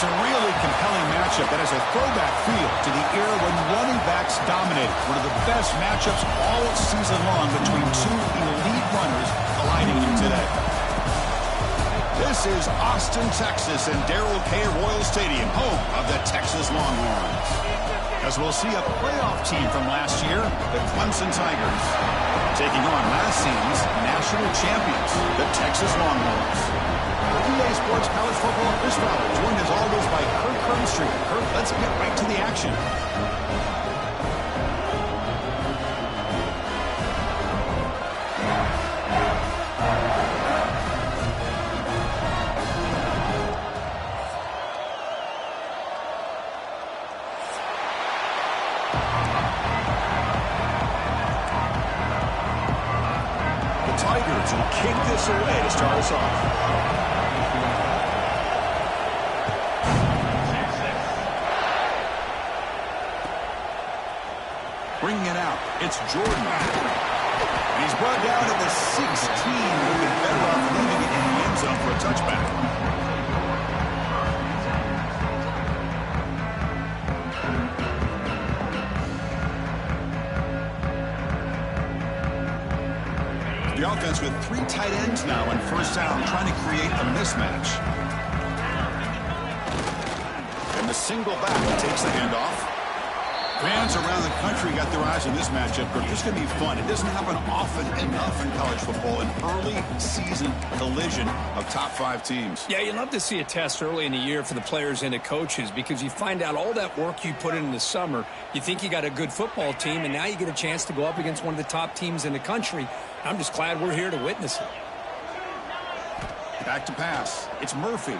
It's a really compelling matchup that has a throwback feel to the era when running backs dominated. One of the best matchups all season long between two elite runners colliding here today. This is Austin, Texas, and Darrell K. Royal Stadium, home of the Texas Longhorns. As we'll see a playoff team from last year, the Clemson Tigers, taking on last season's national champions, the Texas Longhorns. For EA Sports College Football, Chris Fowler, joined as always by Kirk Cronstreet. Kirk, let's get right to the action. Tigers will kick this away to start us off. Bringing it out, it's Jordan. And he's brought down at the 16. Would have been better off leaving it in the end zone for a touchback. The offense with 3 tight ends now on first down, trying to create a mismatch. And the single back takes the handoff. Fans around the country got their eyes on this matchup, but this is going to be fun. It doesn't happen often enough in college football, an early season collision of top 5 teams. Yeah, you love to see a test early in the year for the players and the coaches because you find out all that work you put in the summer. You think you got a good football team, and now you get a chance to go up against one of the top teams in the country. I'm just glad we're here to witness it. Back to pass. It's Murphy.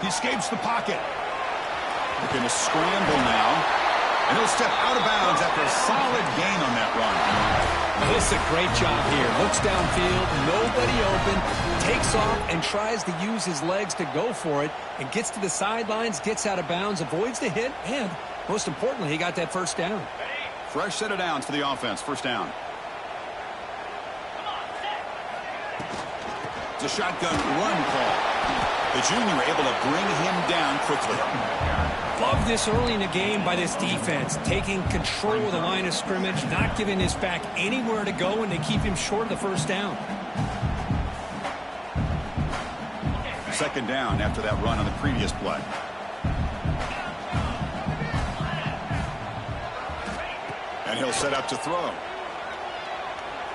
He escapes the pocket. They're going to scramble now. And he'll step out of bounds after a solid gain on that run. Well, this is a great job here. Looks downfield, nobody open, takes off and tries to use his legs to go for it, and gets to the sidelines, gets out of bounds, avoids the hit, and most importantly, he got that first down. Fresh set of downs for the offense. First down. It's a shotgun run call. The junior able to bring him down quickly. Love this early in the game by this defense, taking control of the line of scrimmage, not giving his back anywhere to go, and they keep him short of the first down. Second down after that run on the previous play. And he'll set up to throw.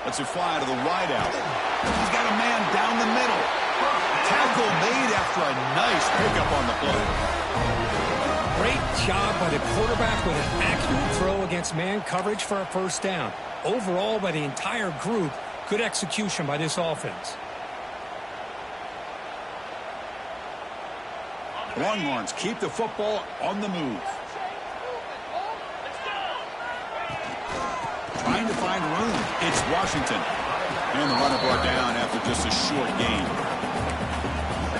Lets it fly to the wide out. He's got a man down the middle. Tackle made after a nice pickup on the play. Great job by the quarterback with an accurate throw against man coverage for a first down. Overall, by the entire group, good execution by this offense. Longhorns keep the football on the move. Trying to find room. It's Washington. And the runner brought down after just a short gain.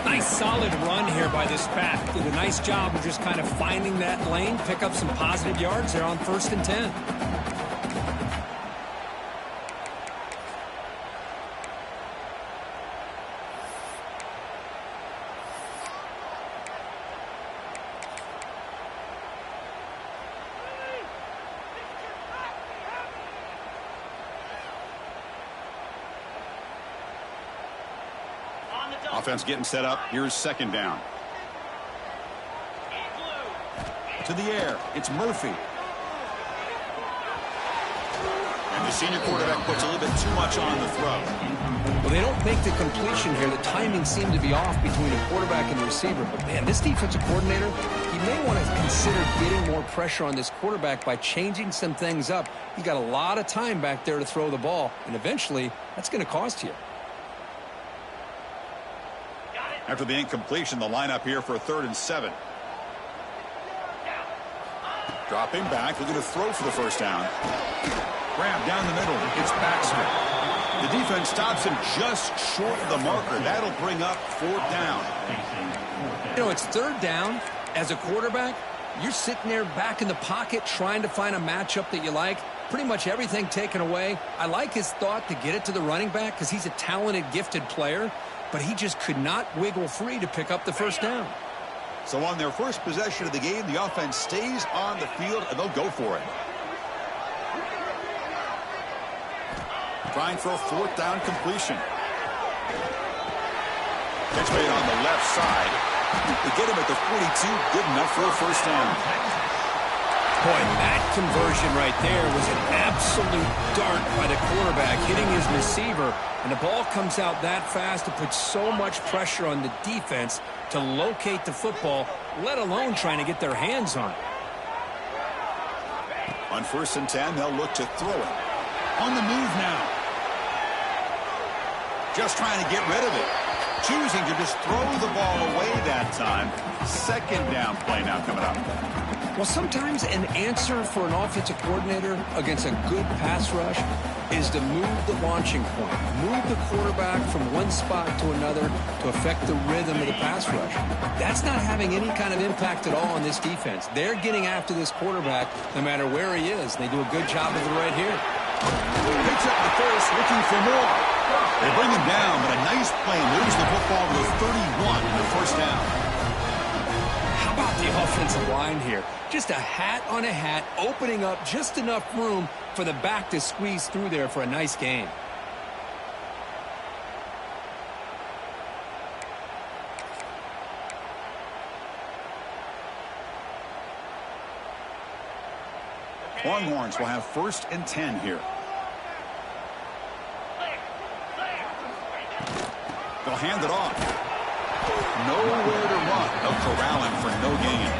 Nice solid run here by this back. Did a nice job of just kind of finding that lane, pick up some positive yards there on 1st and 10. Offense getting set up. Here's second down. To the air. It's Murphy. And the senior quarterback puts a little bit too much on the throw. Well, they don't make the completion here. The timing seemed to be off between the quarterback and the receiver. But, man, this defensive coordinator, he may want to consider getting more pressure on this quarterback by changing some things up. He's got a lot of time back there to throw the ball, and eventually that's going to cost you. After the incompletion, the lineup here for a 3rd and 7. Dropping back, looking to throw for the first down. Grab down the middle. It's Baxter. The defense stops him just short of the marker. That'll bring up 4th down. You know, it's 3rd down. As a quarterback, you're sitting there back in the pocket trying to find a matchup that you like. Pretty much everything taken away. I like his thought to get it to the running back because he's a talented, gifted player. But he just could not wiggle free to pick up the first down. So on their first possession of the game, the offense stays on the field, and they'll go for it. Trying for a fourth down completion. Catch made on the left side. They get him at the 42. Good enough for a first down. Boy, that conversion right there was an absolute dart by the quarterback, hitting his receiver. And the ball comes out that fast. It puts so much pressure on the defense to locate the football, let alone trying to get their hands on it. On 1st and 10, they'll look to throw it. On the move now. Just trying to get rid of it. Choosing to just throw the ball away that time. 2nd down play now coming up. Well, sometimes an answer for an offensive coordinator against a good pass rush is to move the launching point, move the quarterback from one spot to another to affect the rhythm of the pass rush. That's not having any kind of impact at all on this defense. They're getting after this quarterback no matter where he is. They do a good job of it right here. Picks up the first, looking for more. They bring him down, but a nice play moves the football to the 31 in the 1st down. How about the offensive line here? Just a hat on a hat, opening up just enough room for the back to squeeze through there for a nice gain. Longhorns will have 1st and 10 here. They'll hand it off. Nowhere to run. They'll corral him for no gain.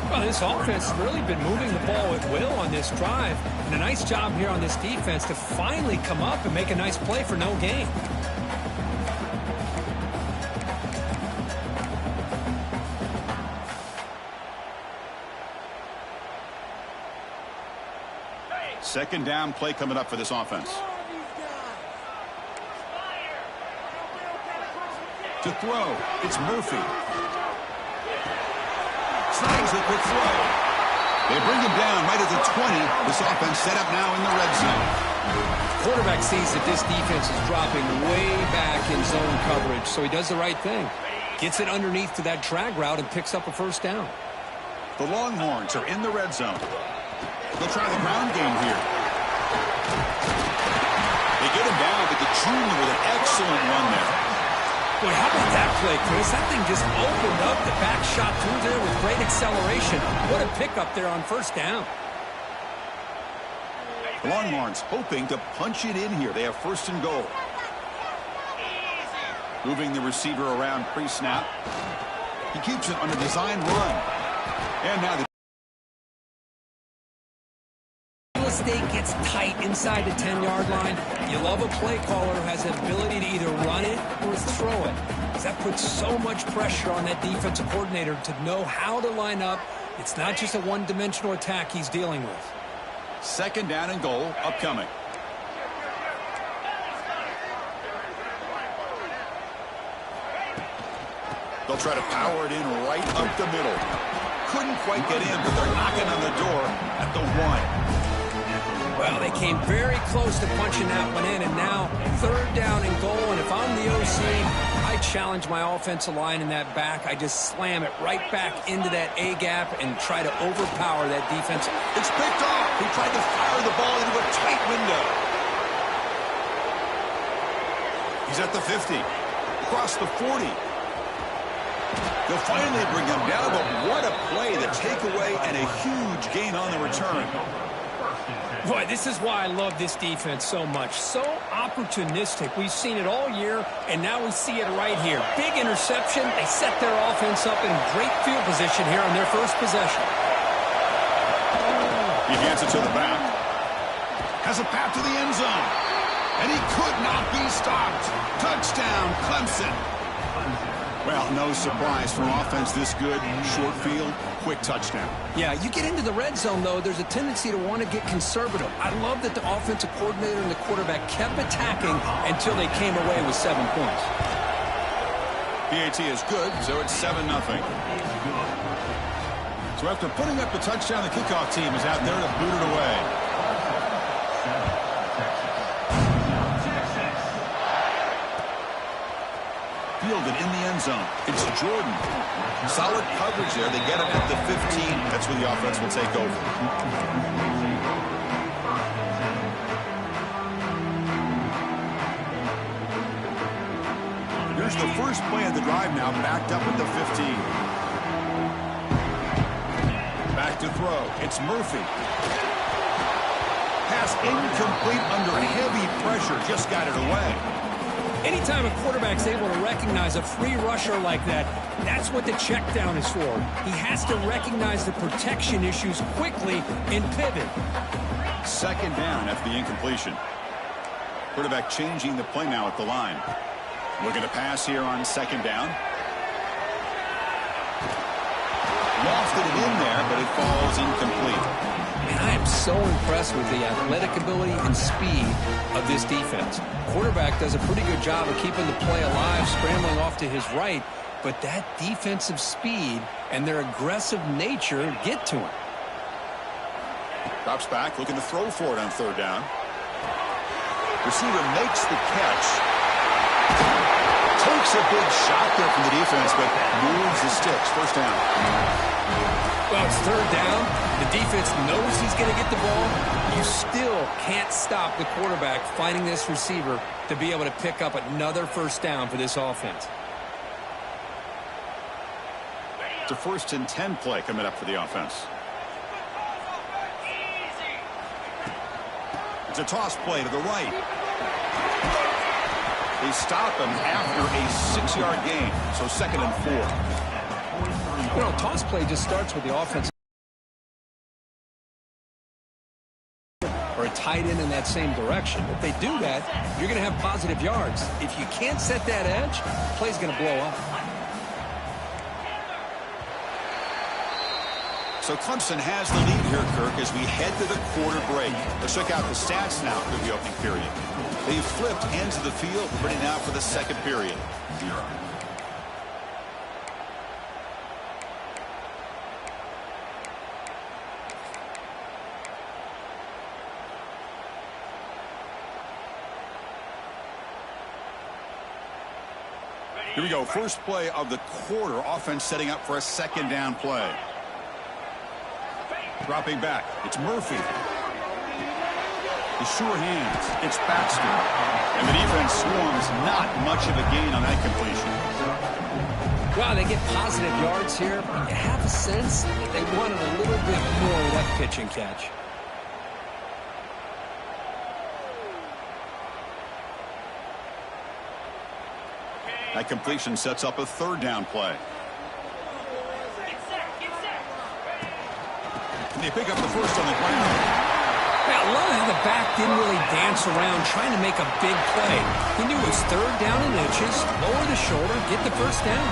Well, this offense has really been moving the ball at will on this drive. And a nice job here on this defense to finally come up and make a nice play for no gain. Second down play coming up for this offense. To throw, it's Murphy. Snags it with throw. They bring him down right at the 20. This offense set up now in the red zone. Quarterback sees that this defense is dropping way back in zone coverage, so he does the right thing. Gets it underneath to that drag route and picks up a first down. The Longhorns are in the red zone. They'll try the ground game here. They get him down, but the junior with an excellent run there. Boy, how about that play, Chris? That thing just opened up the back shot through there with great acceleration. What a pickup there on 1st down. The Longhorns hoping to punch it in here. They have 1st and goal. Moving the receiver around pre-snap. He keeps it on a design run. And now the estate gets tight inside the 10-yard line. You love a play caller who has the ability to either run it or throw it. That puts so much pressure on that defensive coordinator to know how to line up. It's not just a one-dimensional attack he's dealing with. 2nd down and goal upcoming. They'll try to power it in right up the middle. Couldn't quite get in, but they're knocking on the door at the 1. Well, they came very close to punching that one in, and now 3rd down and goal. And if I'm the OC, I challenge my offensive line in that back. I just slam it right back into that A-gap and try to overpower that defense. It's picked off. He tried to fire the ball into a tight window. He's at the 50. Across the 40. They'll finally bring him down, but what a play, the takeaway, and a huge gain on the return. Boy, this is why I love this defense so much. So opportunistic. We've seen it all year, and now we see it right here. Big interception. They set their offense up in great field position here on their first possession. He hands it to the back. Has a path to the end zone. And he could not be stopped. Touchdown, Clemson. Well, no surprise for offense this good. Short field, quick touchdown. Yeah, you get into the red zone, though, there's a tendency to want to get conservative. I love that the offensive coordinator and the quarterback kept attacking until they came away with 7 points. PAT is good, so it's 7-0. So after putting up the touchdown, the kickoff team is out there to boot it away. fielded in the end zone. It's Jordan. Solid coverage there. They get him at the 15. That's where the offense will take over. Here's the first play of the drive now, backed up at the 15. Back to throw. It's Murphy. Pass incomplete under heavy pressure. Just got it away. Anytime a quarterback's able to recognize a free rusher like that, that's what the check down is for. He has to recognize the protection issues quickly and pivot. Second down after the incompletion. Quarterback changing the play now at the line. Looking to pass here on second down. Lofted it in there, but it falls incomplete. And I am so impressed with the athletic ability and speed of this defense. Quarterback does a pretty good job of keeping the play alive, scrambling off to his right, but that defensive speed and their aggressive nature get to him. Drops back, looking to throw for it on third down. Receiver makes the catch. Takes a big shot there from the defense, but moves the sticks. First down. Well, it's third down. The defense knows he's going to get the ball. You still can't stop the quarterback finding this receiver to be able to pick up another first down for this offense. It's a 1st and 10 play coming up for the offense. It's a toss play to the right. They stop him after a 6-yard gain, so 2nd and 4. You know, toss play just starts with the offense or a tight end in that same direction. If they do that, you're going to have positive yards. If you can't set that edge, the play's going to blow up. So Clemson has the lead here, Kirk, as we head to the quarter break. Let's check out the stats now for the opening period. They've flipped ends of the field, ready now for the second period. Here we go. First play of the quarter. Offense setting up for a second down play. Dropping back. It's Murphy. The sure hands. It's Baxter. And the defense swarms. Not much of a gain on that completion. Well, they get positive yards here. You have a sense that they wanted a little bit more with that pitch and catch. That completion sets up a third down play. And they pick up the first on the ground. I love how the back didn't really dance around trying to make a big play. He knew it was third down in inches, lower the shoulder, get the first down.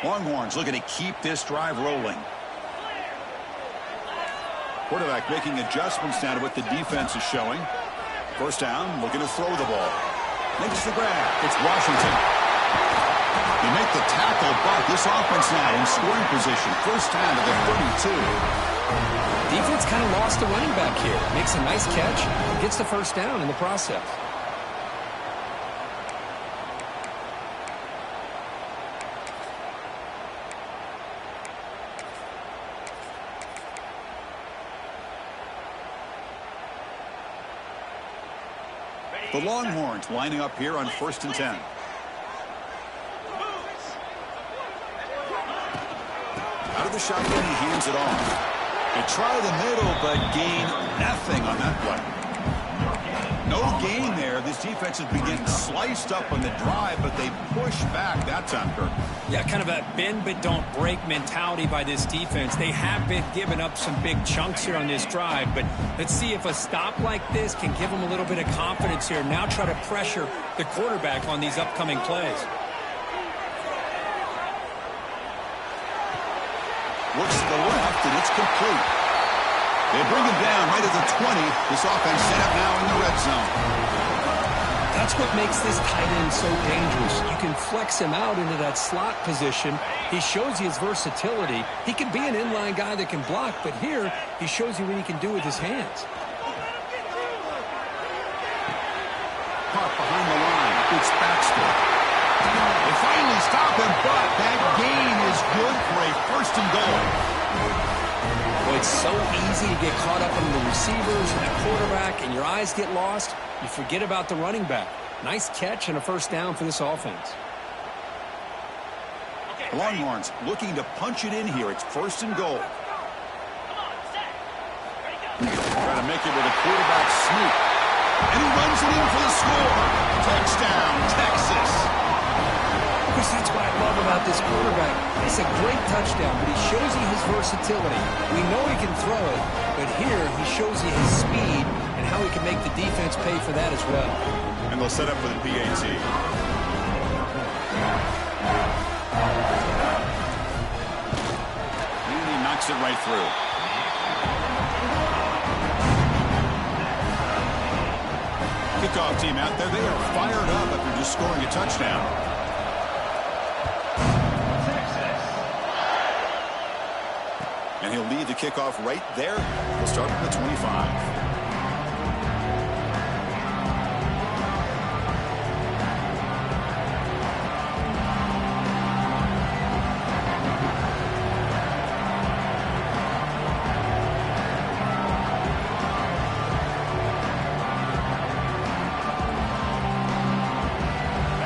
Longhorns looking to keep this drive rolling. Quarterback making adjustments now to what the defense is showing. First down, looking to throw the ball. Makes the grab. It's Washington. They make the tackle, but this offense now in scoring position. First down to the 32. Defense kind of lost the running back here. Makes a nice catch, gets the first down in the process. The Longhorns lining up here on 1st and 10. Out of the shotgun, he hands it off. They try the middle, but gain nothing on that play. No gain there. This defense has been getting sliced up on the drive, but they push back that time, Kirk. Yeah, kind of a bend but don't break mentality by this defense. They have been giving up some big chunks here on this drive, but let's see if a stop like this can give them a little bit of confidence here. Now try to pressure the quarterback on these upcoming plays. Looks to the left, and it's complete. They bring him down right at the 20. This offense set up now in the red zone. Touchdown That's what makes this tight end so dangerous. You can flex him out into that slot position. He shows you his versatility. He can be an inline guy that can block, but here he shows you what he can do with his hands. Caught behind the line. It's Baxter. They finally stop him, but that gain is good for a first and goal. Well, it's so easy to get caught up in the receivers and the quarterback, and your eyes get lost. You forget about the running back. Nice catch and a first down for this offense. The Longhorns looking to punch it in here. It's first and goal. Trying to make it with a quarterback sneak. And he runs it in for the score. Touchdown, Texas. Chris, that's what I love about this quarterback. It's a great touchdown, but he shows you his versatility. We know he can throw it, but here he shows you his speed and how he can make the defense pay for that as well. And they'll set up for the PAT. And he knocks it right through. Kickoff team out there. They are fired up after just scoring a touchdown. And he'll lead the kickoff right there. He'll start from the 25.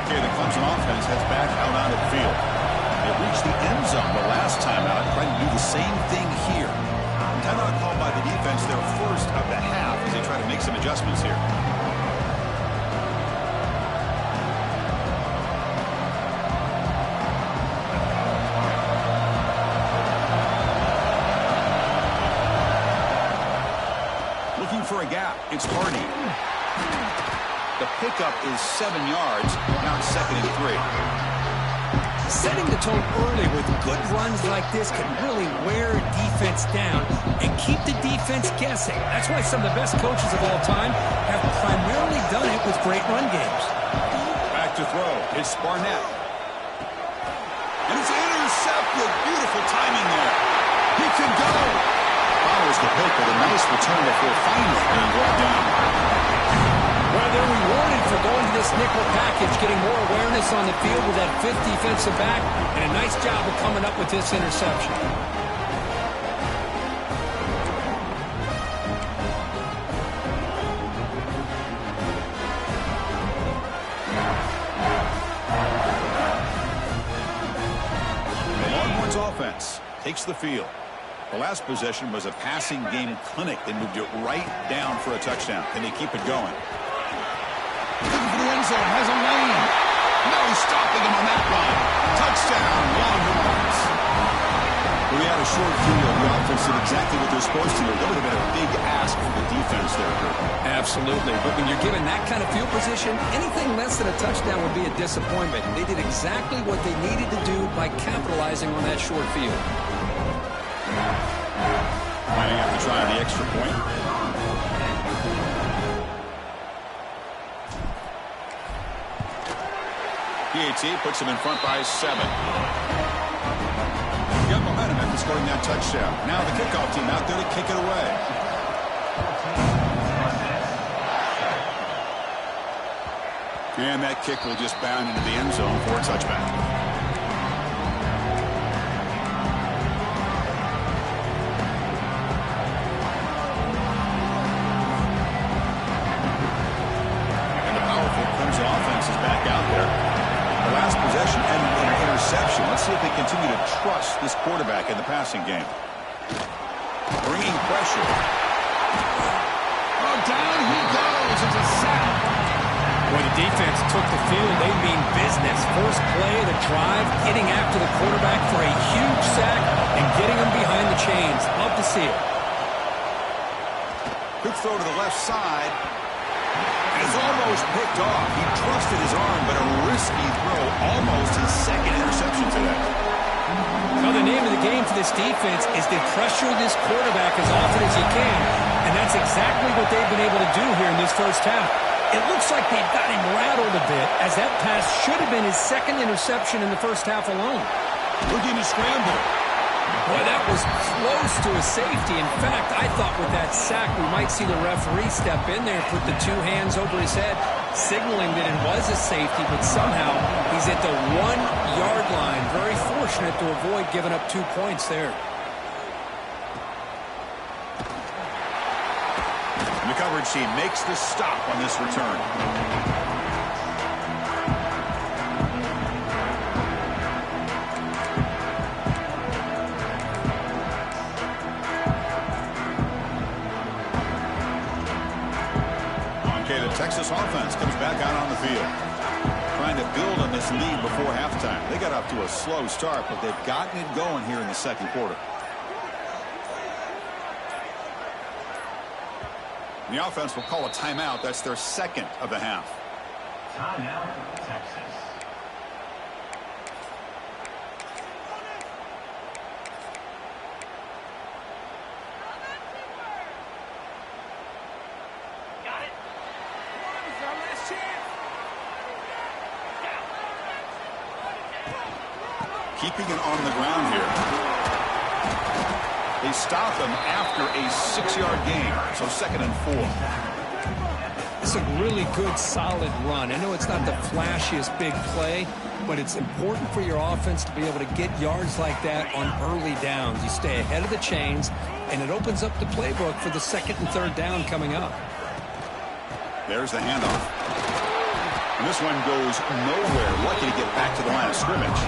Okay, the Clemson offense heads back out onto the field. They reached the end zone the last time out, trying to do the same thing here. Timeout called by the defense, their first of the half, as they try to make some adjustments here. Looking for a gap, it's Hardy. The pickup is 7 yards, now it's 2nd and 3. Setting the tone early with good runs like this can really wear a defense down and keep the defense guessing. That's why some of the best coaches of all time have primarily done it with great run games. Back to throw. It's Barnett. And it's intercepted. Beautiful timing there. He can go. Follows the pick with a nice return before finally being brought down. Well, they're rewarded for going to this nickel package, getting more awareness on the field with that fifth defensive back, and a nice job of coming up with this interception. The Longhorns offense takes the field. The last possession was a passing game clinic. They moved it right down for a touchdown. Can they keep it going? Looking for the end zone, has a lane. No stopping him on that line. Touchdown, Longhorns. We had a short field. The offense did exactly what they're supposed to do. That would have been a big ask for the defense there, Kurt. Absolutely. But when you're given that kind of field position, anything less than a touchdown would be a disappointment. They did exactly what they needed to do by capitalizing on that short field. Might have to try the extra point. PAT puts him in front by 7. Got momentum after scoring that touchdown. Now the kickoff team out there to kick it away. And that kick will just bound into the end zone for a touchback. Let's see if they continue to trust this quarterback in the passing game. Bringing pressure. Oh, down he goes. It's a sack. When the defense took the field, they mean business. First play of the drive, getting after the quarterback for a huge sack and getting him behind the chains. Love to see it. Quick throw to the left side. It's almost picked off. He trusted his arm, but a risky throw. Almost his second interception today. Well, the name of the game for this defense is to pressure this quarterback as often as you can, and that's exactly what they've been able to do here in this first half. It looks like they've got him rattled a bit, as that pass should have been his second interception in the first half alone. Looking to scramble. Boy, that was close to a safety. In fact, I thought with that sack we might see the referee step in there, put the two hands over his head, signaling that it was a safety, but somehow he's at the 1-yard line. Very fortunate to avoid giving up 2 points there. And the coverage team makes the stop on this return. Okay, the Texas offense comes back out on the field, trying to build on this lead before halftime. They got up to a slow start, but they've gotten it going here in the second quarter. The offense will call a timeout. That's their second of the half. Timeout, Texas. Keeping it on the ground here. They stop him after a 6-yard gain, so 2nd and 4. It's a really good, solid run. I know it's not the flashiest big play, but it's important for your offense to be able to get yards like that on early downs. You stay ahead of the chains, and it opens up the playbook for the 2nd and 3rd down coming up. There's the handoff. And this one goes nowhere. Lucky to get back to the line of scrimmage.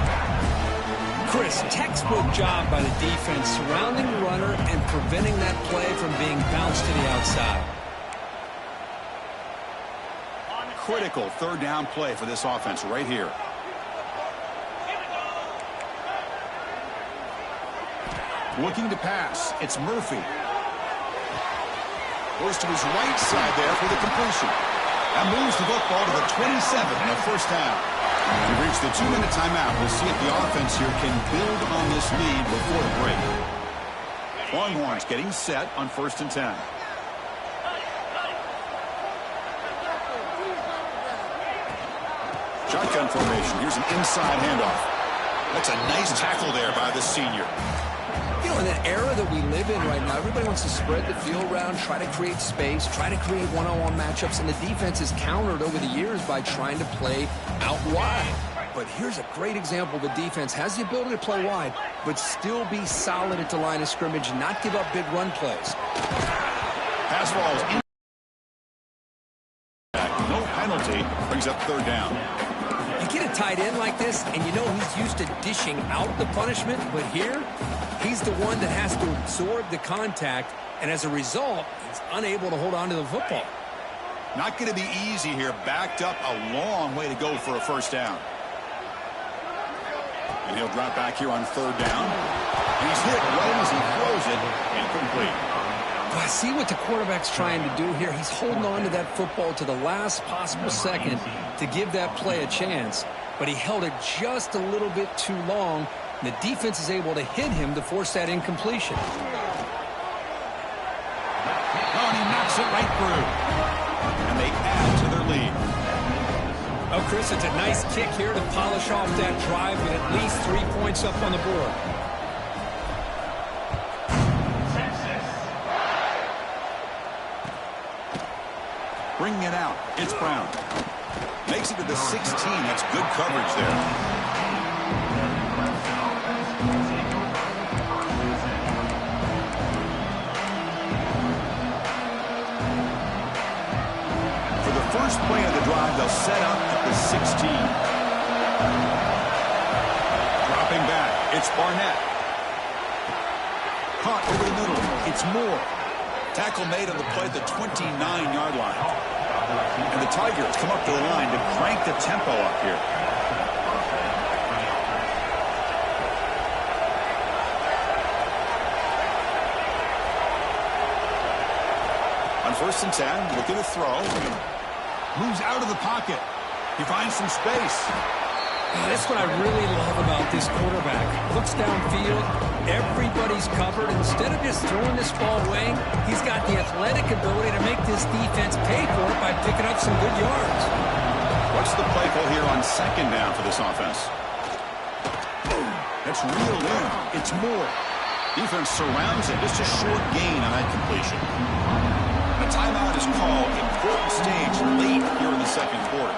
Chris, textbook job by the defense surrounding the runner and preventing that play from being bounced to the outside. Critical 3rd down play for this offense right here. Looking to pass. It's Murphy. Goes to his right side there for the completion. That moves the football to the 27 and a first down. We reach the 2-minute timeout. We'll see if the offense here can build on this lead before the break. Longhorns getting set on 1st and 10. Shotgun formation. Here's an inside handoff. That's a nice tackle there by the senior. You know, in the era that we live in right now, everybody wants to spread the field around, try to create space, try to create one-on-one matchups, and the defense is countered over the years by trying to play out wide. But here's a great example. The defense has the ability to play wide, but still be solid at the line of scrimmage and not give up big run plays. Pass balls in. No penalty. Brings up 3rd down. You get a tight end like this, and you know he's used to dishing out the punishment, but here, he's the one that has to absorb the contact, and as a result, he's unable to hold on to the football. Not going to be easy here. Backed up a long way to go for a first down. And he'll drop back here on 3rd down. He's hit right as he throws it. Incomplete. Well, I see what the quarterback's trying to do here. He's holding on to that football to the last possible second to give that play a chance. But he held it just a little bit too long. And the defense is able to hit him to force that incompletion. Oh, and he knocks it right through. And they add to their lead. Oh, Chris, it's a nice kick here to polish off that drive with at least 3 points up on the board. Bringing it out. It's Brown. Makes it to the 16. That's good coverage there. For the first play of the drive, they'll set up at the 16. Dropping back. It's Barnett. Caught over the middle. It's Moore. Tackle made on the play at the 29-yard line. And the Tigers come up to the line to crank the tempo up here. On 1st and 10, looking to throw. Moves out of the pocket. He finds some space. That's what I really love about this quarterback. Looks downfield, everybody's covered. Instead of just throwing this ball away, he's got the athletic ability to make this defense pay for it by picking up some good yards. What's the play call here on second down for this offense? That's reeled in. It's Moore. Defense surrounds it. Just a short gain on that completion. A timeout is called. Important stage late here in the second quarter.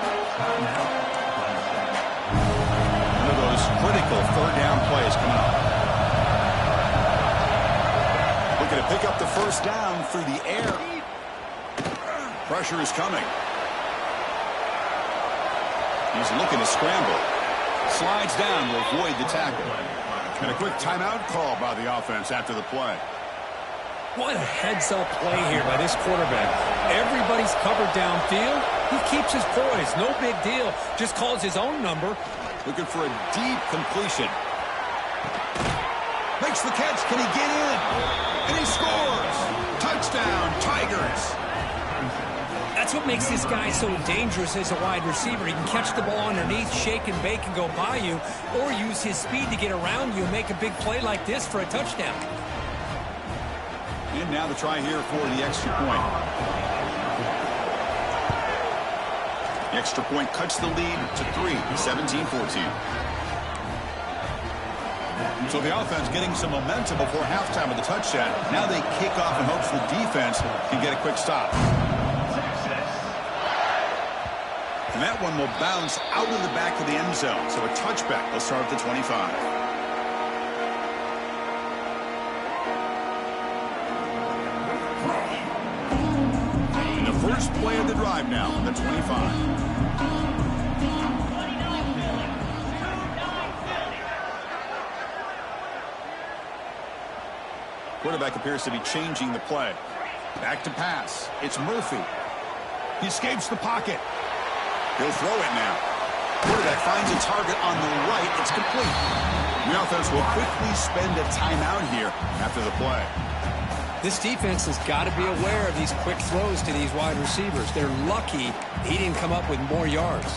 One of those critical third down plays coming up. Looking to pick up the first down through the air. Pressure is coming. He's looking to scramble. Slides down to avoid the tackle. And a quick timeout call by the offense after the play. What a heads-up play here by this quarterback. Everybody's covered downfield. He keeps his poise. No big deal. Just calls his own number. Looking for a deep completion. Makes the catch. Can he get in? And he scores. Touchdown, Tigers. That's what makes this guy so dangerous as a wide receiver. He can catch the ball underneath, shake and bake and go by you, or use his speed to get around you and make a big play like this for a touchdown. And now the try here for the extra point. The extra point cuts the lead to 3, 17-14. So the offense getting some momentum before halftime with the touchdown. Now they kick off in hopes the defense can get a quick stop. And that one will bounce out of the back of the end zone. So a touchback. They'll start at the 25. And the first play of the drive now on the 25. Quarterback appears to be changing the play. Back to pass. It's Murphy. He escapes the pocket. He'll throw it now. Quarterback finds a target on the right. It's complete. The offense will quickly spend a timeout here after the play. This defense has got to be aware of these quick throws to these wide receivers. They're lucky he didn't come up with more yards.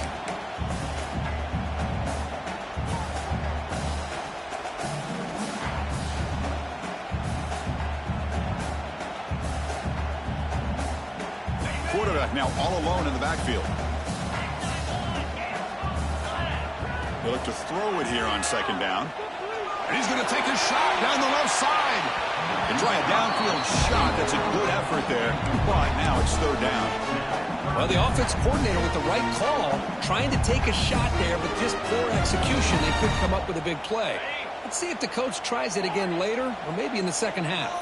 Quarterback now all alone in the backfield. He'll look to throw it here on second down. And he's going to take a shot down the left side. And try a downfield shot. That's a good effort there. But now it's third down. Well, the offense coordinator with the right call, trying to take a shot there, but just poor execution. They couldn't come up with a big play. Let's see if the coach tries it again later, or maybe in the second half.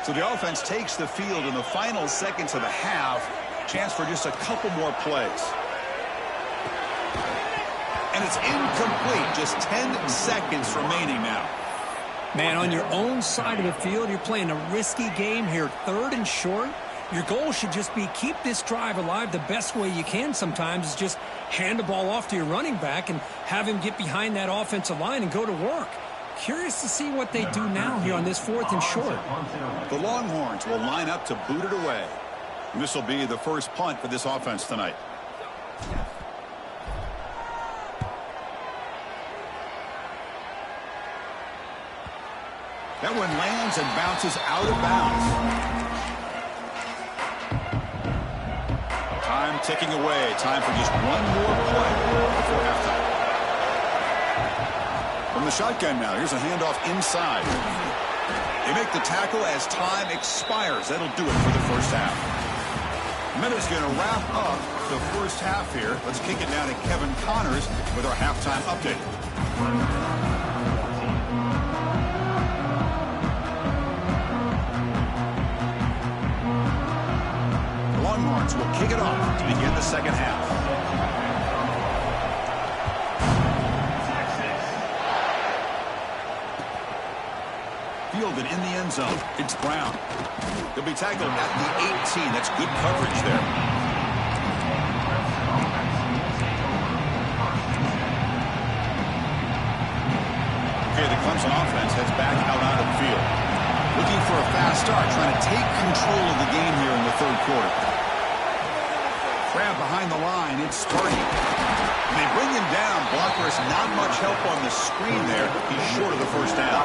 So the offense takes the field in the final seconds of the half. Chance for just a couple more plays. And it's incomplete. Just 10 seconds remaining now. Man, on your own side of the field, you're playing a risky game here, third and short. Your goal should just be keep this drive alive the best way you can sometimes is just hand the ball off to your running back and have him get behind that offensive line and go to work. Curious to see what they do now here on this fourth and short. The Longhorns will line up to boot it away. And this will be the first punt for this offense tonight. That one lands and bounces out of bounds. Time ticking away. Time for just one more play before halftime. From the shotgun now, here's a handoff inside. They make the tackle as time expires. That'll do it for the first half. Minute's going to wrap up the first half here. Let's kick it down to Kevin Connors with our halftime update. The Longhorns will kick it off to begin the second half. Fielded in the end zone. It's Brown. He'll be tackled at the 18. That's good coverage there. Okay, the Clemson offense heads back out onto the field. Looking for a fast start, trying to take control of the game here in the third quarter. Grab behind the line. It's Sparty. They bring him down. Blocker has not much help on the screen there. He's short of the first down.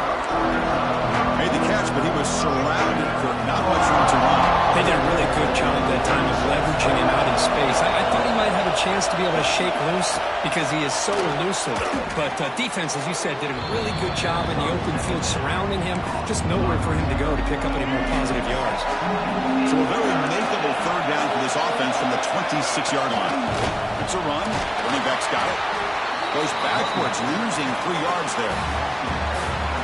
Made the catch, but he was surrounded for not much room to run. They did a really good job that time of leveraging him out in space. I thought he might have a chance to be able to shake loose because he is so elusive. But defense, as you said, did a really good job in the open field surrounding him. Just nowhere for him to go to pick up any more positive yards. So a very makeable third down for this offense from the 26-yard line. It's a run. Running back's got it. Goes backwards, losing 3 yards there.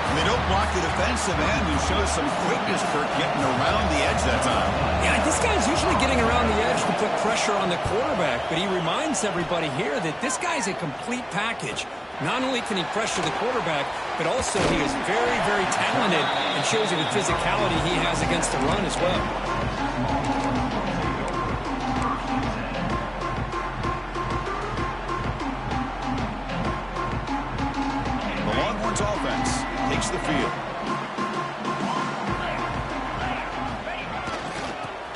And they don't block the defensive end and shows some quickness, Kirk, getting around the edge that time. Yeah, this guy's usually getting around the edge to put pressure on the quarterback, but he reminds everybody here that this guy's a complete package. Not only can he pressure the quarterback, but also he is very, very talented and shows you the physicality he has against the run as well. Offense takes the field.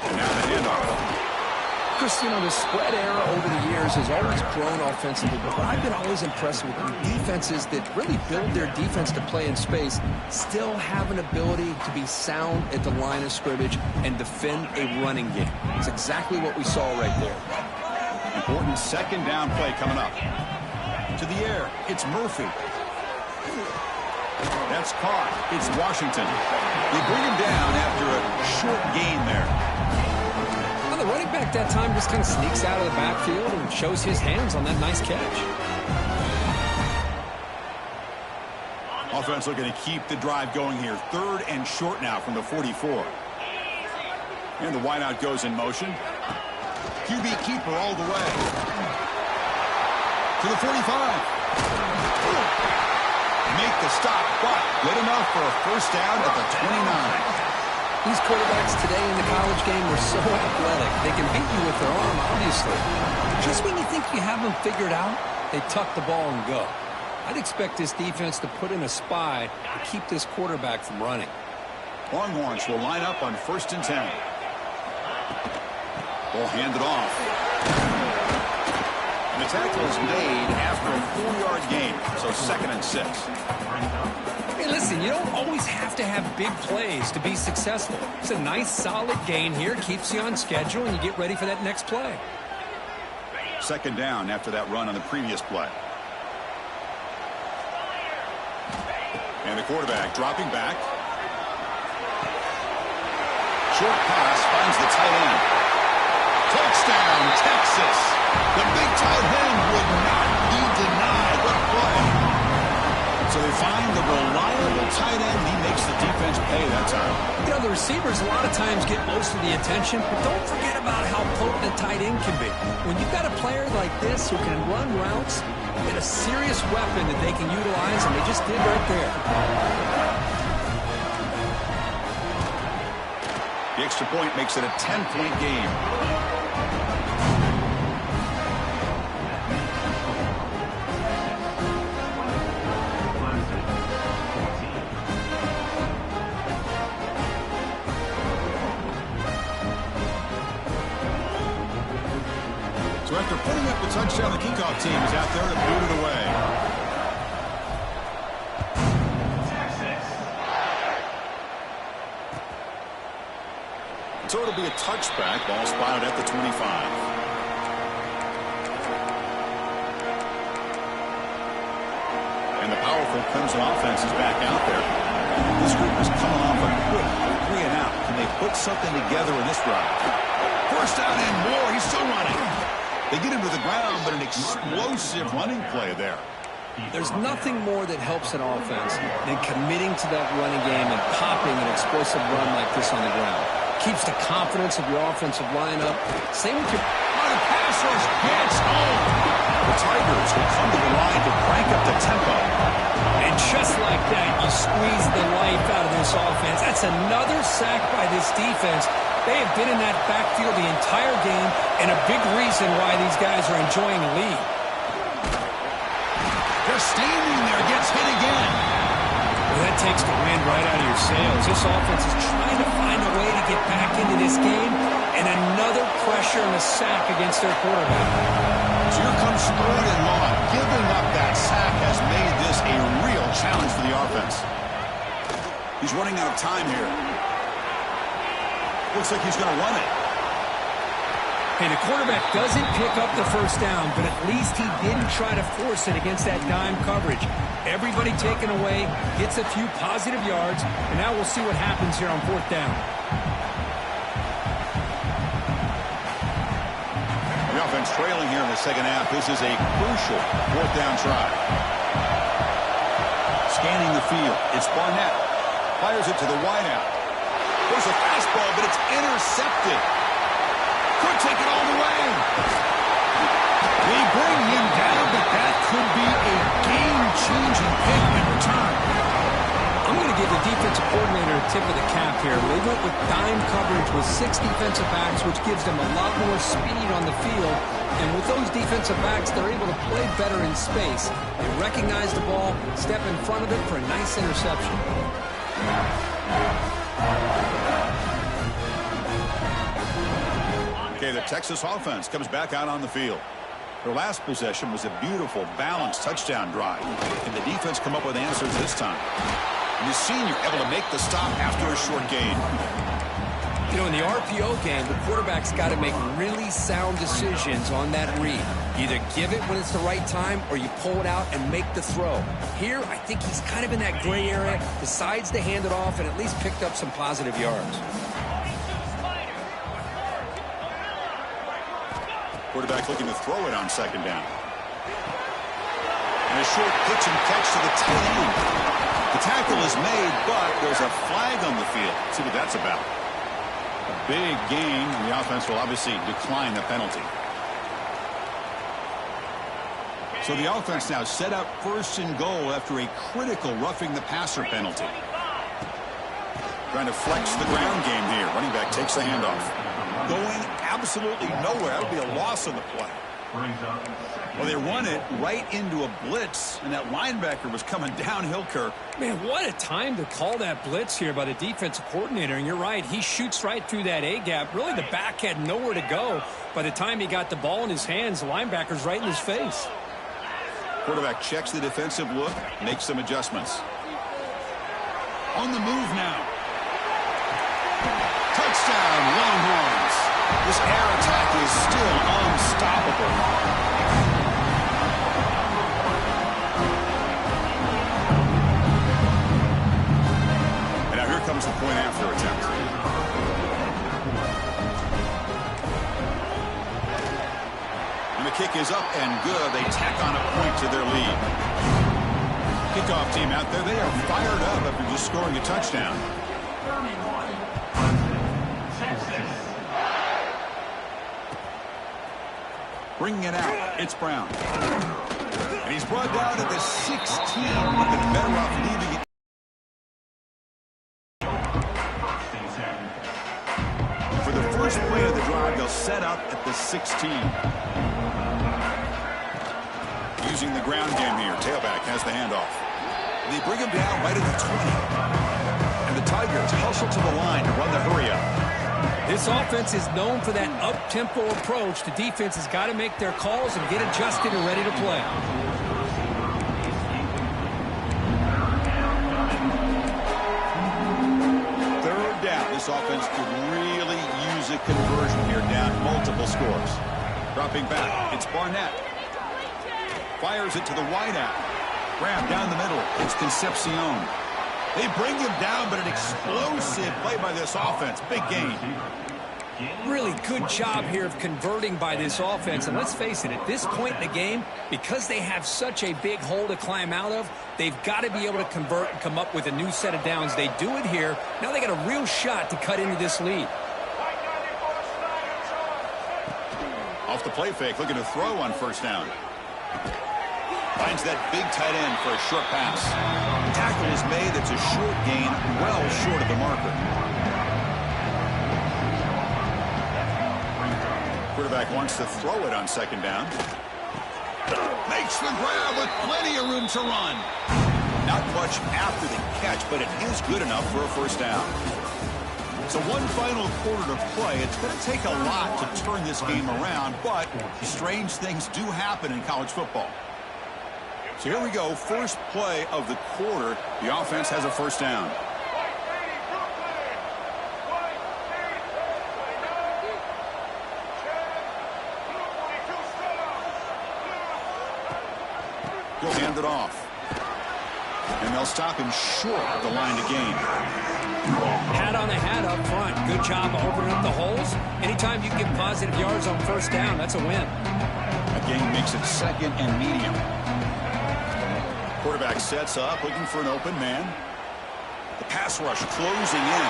And now the handoff. Chris, the spread era over the years has always grown offensively, but what I've been always impressed with defenses that really build their defense to play in space still have an ability to be sound at the line of scrimmage and defend a running game. It's exactly what we saw right there. Important second down play coming up. To the air, it's Murphy. That's caught. It's Washington. They bring him down after a short gain there. Well, the running back that time just kind of sneaks out of the backfield and shows his hands on that nice catch. Offense looking to keep the drive going here. Third and short now from the 44. And the wideout goes in motion. QB keeper all the way. To the 45. Make the stop, but good enough for a first down at the 29. These quarterbacks today in the college game are so athletic. They can beat you with their arm, obviously. Just when you think you have them figured out, they tuck the ball and go. I'd expect this defense to put in a spy to keep this quarterback from running. Longhorns will line up on 1st and 10. Ball handed off. And the tackle is made after a 4-yard gain, so 2nd and 6. Hey, listen, you don't always have to have big plays to be successful. It's a nice, solid gain here, keeps you on schedule, and you get ready for that next play. 2nd down after that run on the previous play. And the quarterback dropping back. Short pass finds the tight end. Touchdown, Texas. The big tight end would not be denied. What a play. So they find the reliable tight end. He makes the defense pay that time. The receivers a lot of times get most of the attention, but don't forget about how potent a tight end can be. When you've got a player like this who can run routes, you get a serious weapon that they can utilize, and they just did right there. The extra point makes it a 10-point game. So after putting up the touchdown, the kickoff team is out there to boot it away. So it'll be a touchback. Ball spotted at the 25. And the powerful Clemson offense is back out there. This group is coming off a quick 3-and-out. Can they put something together in this drive? First down and more. He's still running. They get him to the ground, but an explosive running play there. There's nothing more that helps an offense than committing to that running game and popping an explosive run like this on the ground. Keeps the confidence of your offensive lineup. Same with your... The pass rush gets home. The Tigers will come to the line to crank up the tempo. And just like that, you squeeze the life out of this offense. That's another sack by this defense. They have been in that backfield the entire game, and a big reason why these guys are enjoying the lead. They're standing there, gets hit again. Well, that takes the wind right out of your sails. This offense is trying to find a way to get back into this game, And another pressure and a sack against their quarterback. So here comes 3rd and long. Giving up that sack has made this a real challenge for the offense. He's running out of time here. Looks like he's going to run it. Hey, the quarterback doesn't pick up the first down, but at least he didn't try to force it against that dime coverage. Everybody taken away, gets a few positive yards, and now we'll see what happens here on 4th down. The offense trailing here in the second half. This is a crucial 4th down try. Scanning the field. It's Barnett. Fires it to the wideout. There's a fastball, but it's intercepted. Could take it all the way. They bring him down, but that could be a game-changing pick in return. I'm going to give the defensive coordinator a tip of the cap here. They went with dime coverage with 6 defensive backs, which gives them a lot more speed on the field. And with those defensive backs, they're able to play better in space. They recognize the ball, step in front of it for a nice interception. Okay, the Texas offense comes back out on the field. Their last possession was a beautiful, balanced touchdown drive. Can the defense come up with answers this time? And the senior able to make the stop after a short gain. You know, in the RPO game, the quarterback's got to make really sound decisions on that read. Either give it when it's the right time or you pull it out and make the throw. Here, I think he's kind of in that gray area, decides to hand it off and at least picked up some positive yards. Quarterback looking to throw it on 2nd down. And a short pitch and catch to the tight end. The tackle is made, but there's a flag on the field. Let's see what that's about. A big gain, and the offense will obviously decline the penalty. So the offense now set up 1st and goal after a critical roughing the passer penalty. Trying to flex the ground game here. Running back takes the handoff. Going absolutely nowhere. That would be a loss on the play. Well, they run it right into a blitz, and that linebacker was coming downhill, Kirk. Man, what a time to call that blitz here by the defensive coordinator. And you're right, he shoots right through that A-gap. Really, the back had nowhere to go. By the time he got the ball in his hands, the linebacker's right in his face. Quarterback checks the defensive look, makes some adjustments. On the move now. Touchdown, Longhorns. This air attack is still unstoppable. And now here comes the point after attempt. And the kick is up and good. They tack on a point to their lead. Kickoff team out there, they are fired up after just scoring a touchdown. Bringing it out, it's Brown. And he's brought down at the 16. Been better off leaving it. For the first play of the drive, they'll set up at the 16. Using the ground game here. Tailback has the handoff. And they bring him down right at the 20. And the Tigers hustle to the line to run the hurry up. This offense is known for that up-tempo approach. The defense has got to make their calls and get adjusted and ready to play. Third down. This offense could really use a conversion here, down multiple scores. Dropping back, it's Barnett. Fires it to the wideout. Grab down the middle. It's Concepcion. They bring him down, but an explosive play by this offense. Big gain. Really good job here of converting by this offense. And let's face it, at this point in the game, because they have such a big hole to climb out of, they've got to be able to convert and come up with a new set of downs. They do it here. Now they got a real shot to cut into this lead. Off the play fake, looking to throw on 1st down. Finds that big tight end for a short pass. Tackle is made. It's a short gain, well short of the marker. Quarterback wants to throw it on 2nd down. Makes the grab with plenty of room to run. Not much after the catch, but it is good enough for a 1st down. So one final quarter to play. It's going to take a lot to turn this game around, but strange things do happen in college football. So here we go, first play of the quarter. The offense has a first down. He'll hand it off. And they'll stop him short of the line to gain. Hat on the hat up front. Good job of opening up the holes. Anytime you can get positive yards on first down, that's a win. A gain makes it second and medium. Quarterback sets up, looking for an open man. The pass rush closing in.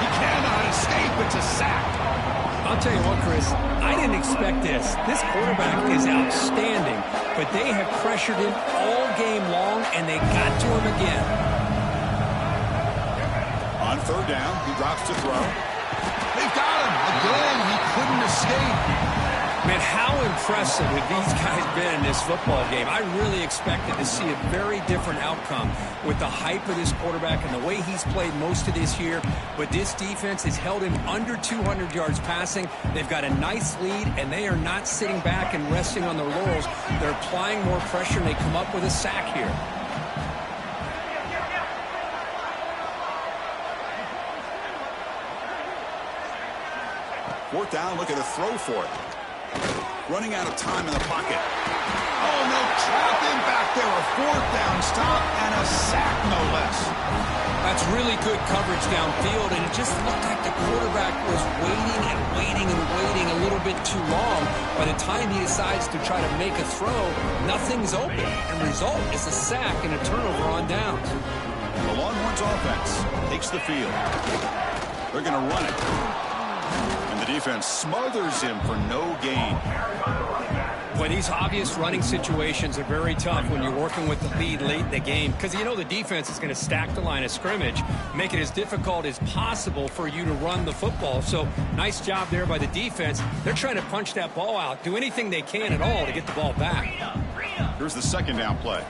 He cannot escape. It's a sack. I'll tell you what, Chris, I didn't expect this. This quarterback is outstanding, but they have pressured him all game long, and they got to him again. On third down, he drops to throw. They've got him. Again, he couldn't escape. Man, how impressive have these guys been in this football game? I really expected to see a very different outcome with the hype of this quarterback and the way he's played most of this year. But this defense has held him under 200 yards passing. They've got a nice lead, and they are not sitting back and resting on their laurels. They're applying more pressure, and they come up with a sack here. Fourth down, look at a throw for it. Running out of time in the pocket. Oh, no, trapped in back there. A fourth down stop and a sack, no less. That's really good coverage downfield, and it just looked like the quarterback was waiting and waiting and waiting a little bit too long. By the time he decides to try to make a throw, nothing's open. And the result is a sack and a turnover on downs. The Longhorns offense takes the field. They're going to run it. And the defense smothers him for no gain. Boy, these obvious running situations are very tough when you're working with the lead late in the game, because you know the defense is going to stack the line of scrimmage, make it as difficult as possible for you to run the football. So nice job there by the defense. They're trying to punch that ball out, do anything they can at all to get the ball back. Here's the second down play.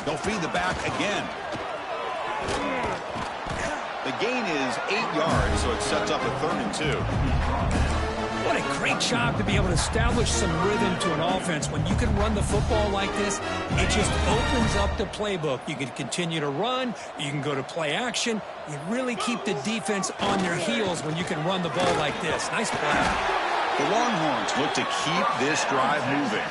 They'll feed the back again. The gain is 8 yards, so it sets up a 3rd and 2. What a great job to be able to establish some rhythm to an offense. When you can run the football like this, it just opens up the playbook. You can continue to run. You can go to play action. You really keep the defense on their heels when you can run the ball like this. Nice play. The Longhorns look to keep this drive moving.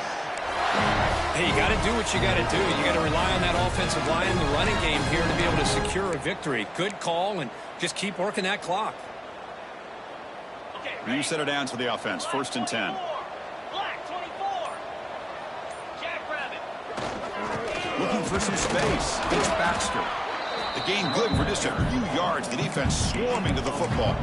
Hey, you got to do what you got to do. You got to rely on that offensive line in the running game here to be able to secure a victory. Good call, and just keep working that clock. You set it down to the offense. 1st and 10. Looking for some space. It's Baxter. The gain good for just a few yards. The defense swarming to the football.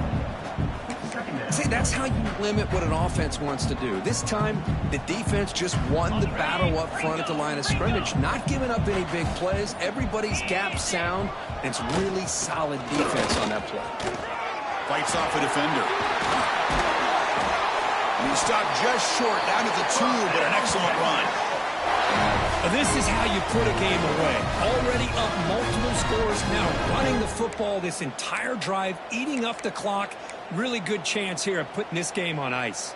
See, that's how you limit what an offense wants to do. This time, the defense just won the battle up front at the line of scrimmage, not giving up any big plays. Everybody's gap sound, and it's really solid defense on that play. Fights off a defender. And he stopped just short, down to the 2, but an excellent run. This is how you put a game away. Already up multiple scores, now running the football this entire drive, eating up the clock. Really good chance here of putting this game on ice.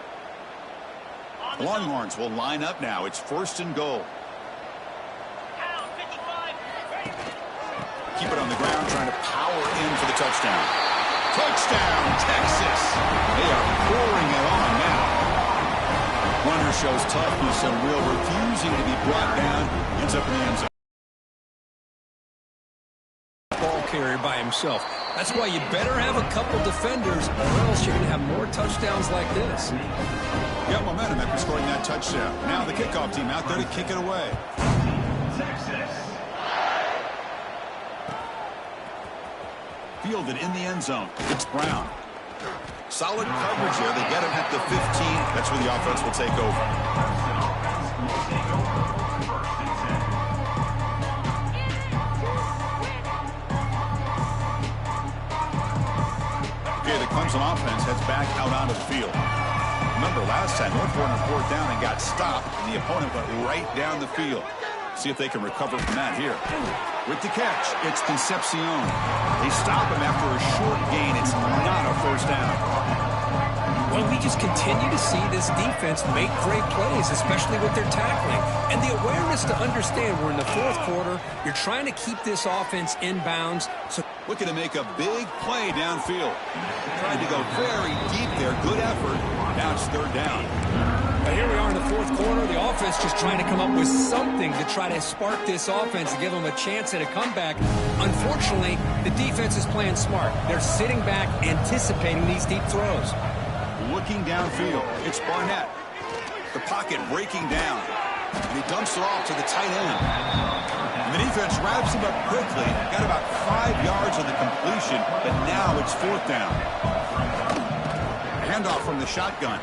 The Longhorns will line up now. It's 1st and goal. Keep it on the ground, trying to power in for the touchdown. Touchdown, Texas. They are pouring it on now. Runner shows toughness and will, refusing to be brought down. Ends up in the end zone. Ball carrier by himself. That's why you better have a couple defenders, or else you're going to have more touchdowns like this. Got momentum after scoring that touchdown. Now the kickoff team out there to kick it away. Texas. Fielded in the end zone. It's Brown. Solid coverage here. They get him at the 15. That's where the offense will take over. Okay, the Clemson offense heads back out onto the field. Remember last time, they were on 4th down and got stopped, and the opponent went right down the field. See if they can recover from that here. With the catch, it's Concepcion. They stop him after a short gain. It's not a first down. Well, we just continue to see this defense make great plays, especially with their tackling. And the awareness to understand we're in the fourth quarter, you're trying to keep this offense in bounds. So looking to make a big play downfield. Trying to go very deep there. Good effort. Now it's third down. But here we are in the fourth quarter. The offense just trying to come up with something to try to spark this offense and give them a chance at a comeback. Unfortunately, the defense is playing smart. They're sitting back, anticipating these deep throws. Looking downfield, it's Barnett. The pocket breaking down, and he dumps it off to the tight end. And the defense wraps him up quickly. Got about 5 yards on the completion, but now it's fourth down. Handoff from the shotgun.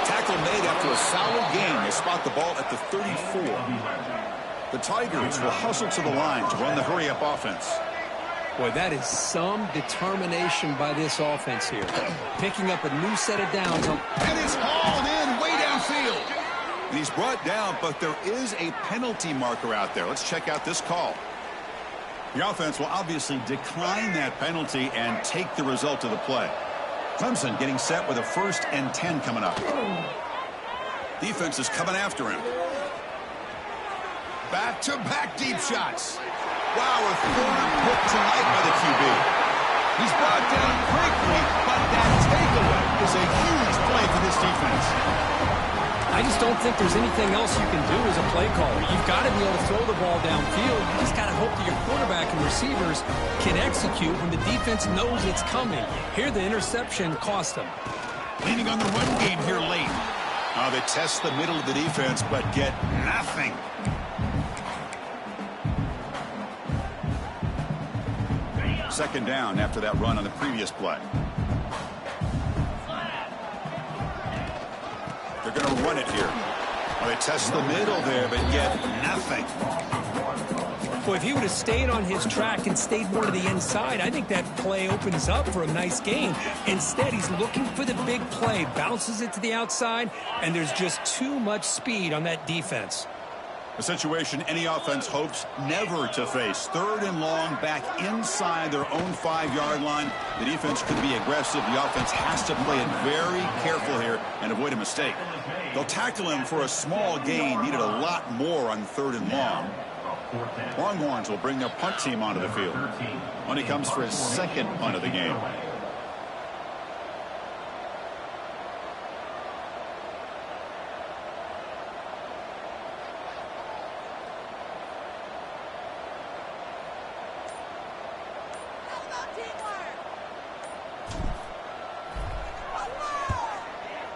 Tackle made after a solid gain. They spot the ball at the 34. The Tigers will hustle to the line to run the hurry-up offense. Boy, that is some determination by this offense here. Picking up a new set of downs. And it's hauled in way downfield. And he's brought down, but there is a penalty marker out there. Let's check out this call. The offense will obviously decline that penalty and take the result of the play. Clemson getting set with a 1st and 10 coming up. Defense is coming after him. Back-to-back deep shots. Wow, a third pick tonight by the QB. He's brought down quickly, but that takeaway is a huge play for this defense. I just don't think there's anything else you can do as a play caller. You've got to be able to throw the ball downfield. You just got to hope that your quarterback and receivers can execute when the defense knows it's coming. Here, the interception cost them. Leaning on the run game here late. They test the middle of the defense, but get nothing. Second down after that run on the previous play. They're going to run it here. They test the middle there, but get nothing. Boy, if he would have stayed on his track and stayed more to the inside, I think that play opens up for a nice gain. Instead, he's looking for the big play, bounces it to the outside, and there's just too much speed on that defense. A situation any offense hopes never to face. 3rd and long, back inside their own 5-yard line. The defense could be aggressive. The offense has to play it very careful here and avoid a mistake. They'll tackle him for a small gain. Needed a lot more on 3rd and long. Longhorns will bring their punt team onto the field when he comes for his 2nd punt of the game.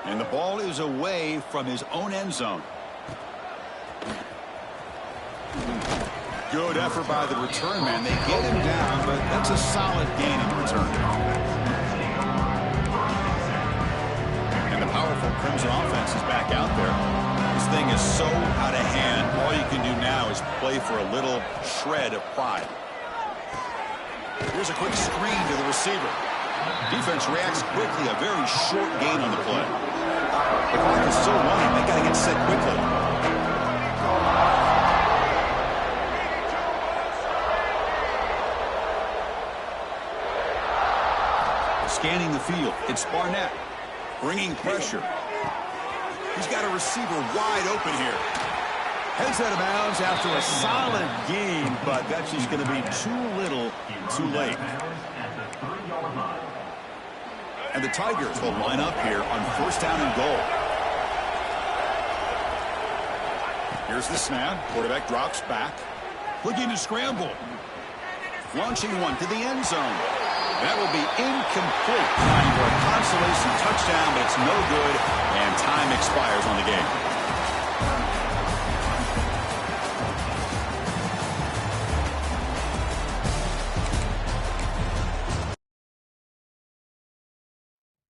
And the ball is away from his own end zone. Good effort by the return man. They get him down, but that's a solid gain in return. And the powerful Crimson offense is back out there. This thing is so out of hand. All you can do now is play for a little shred of pride. Here's a quick screen to the receiver. Defense reacts quickly. A very short gain on the play. The clock is still running. They got to get set quickly. Scanning the field. It's Barnett. Bringing pressure. He's got a receiver wide open here. Heads out of bounds after a solid gain, but that's just going to be too little, too late. And the Tigers will line up here on 1st down and goal. Here's the snap. Quarterback drops back. Looking to scramble. Launching one to the end zone. That will be incomplete. Trying for a consolation touchdown, but it's no good, and time expires on the game.